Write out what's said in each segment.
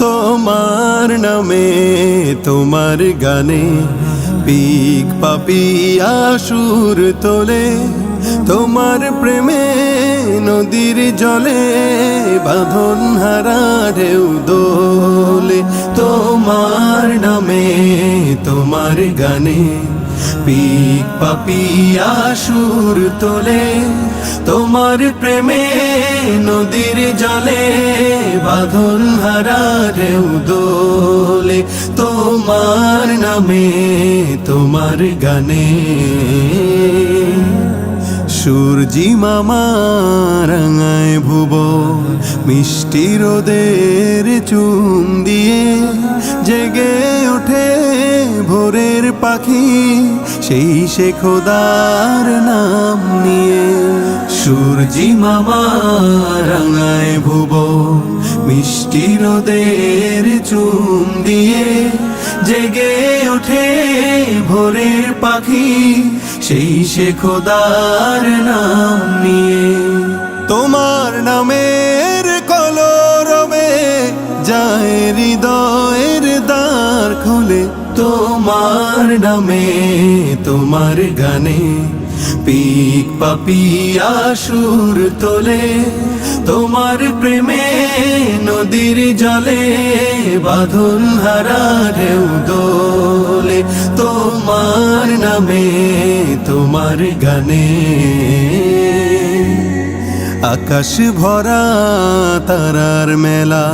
তোমার নামে তোমার গানে পিক পাপিয়া সুর তোলে, তোমার প্রেমে নদীর জলে বাঁধন হারা ঢেউ দোলে। তোমার নামে তোমার গানে পিক পাপিয়া সুর তোলে, তোমার প্রেমে নদীর জলে বাঁধন হারা ঢেউ দোলে। তোমার নামে তোমার গানে সূর্যি মামা রাঙায় ভুবন, মিষ্টি রোদের চুম দিয়ে জেগে ওঠে ভোরের পাখি, সেই সে খোদার নাম নিয়ে। সূর্যি মামা রাঙায় ভুবন, মিষ্টি রোদের চুম দিয়ে জেগে ওঠে ভোরের পাখি, সেই সে খোদার নাম নিয়ে। তোমার নামের কলরবে যায় হৃদয়ের দ্বার খোলে, তোমার নামে তোমার গানে পিক পাপিয়া সুর তোলে, তোমার প্রেমে নদীর জলে বাঁধন হারা ঢেউ দোলে। তোমার নামে তোমার গানে আকাশ ভরা তারার মেলা,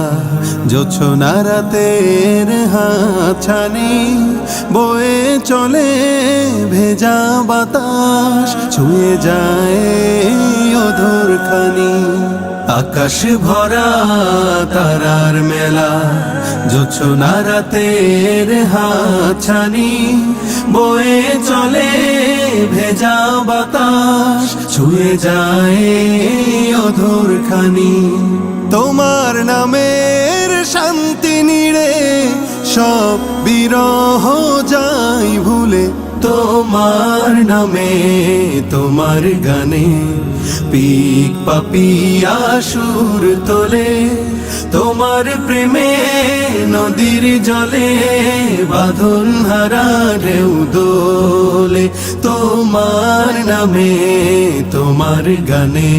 জোছনা রাতের হাতছানি বয়ে চলে ভেজা বাতাস, ছুঁয়ে যায় অধর খানি। আকাশ ভরা তারার মেলা, জোছনা রাতের হাতছানি বয়ে চলে ভেজা বাতাস, ছুঁয়ে যায় অধর খানি। তোমার নামের শান্তি নিড়ে সব বিরহ যাই ভুলে, তোমার নামে তোমার গানে পিক পাপিয়া সুর তোলে, তোমার প্রেমে নদীর জলে বাঁধন হারা ঢেউ দোলে। তোমার নামে তোমার গানে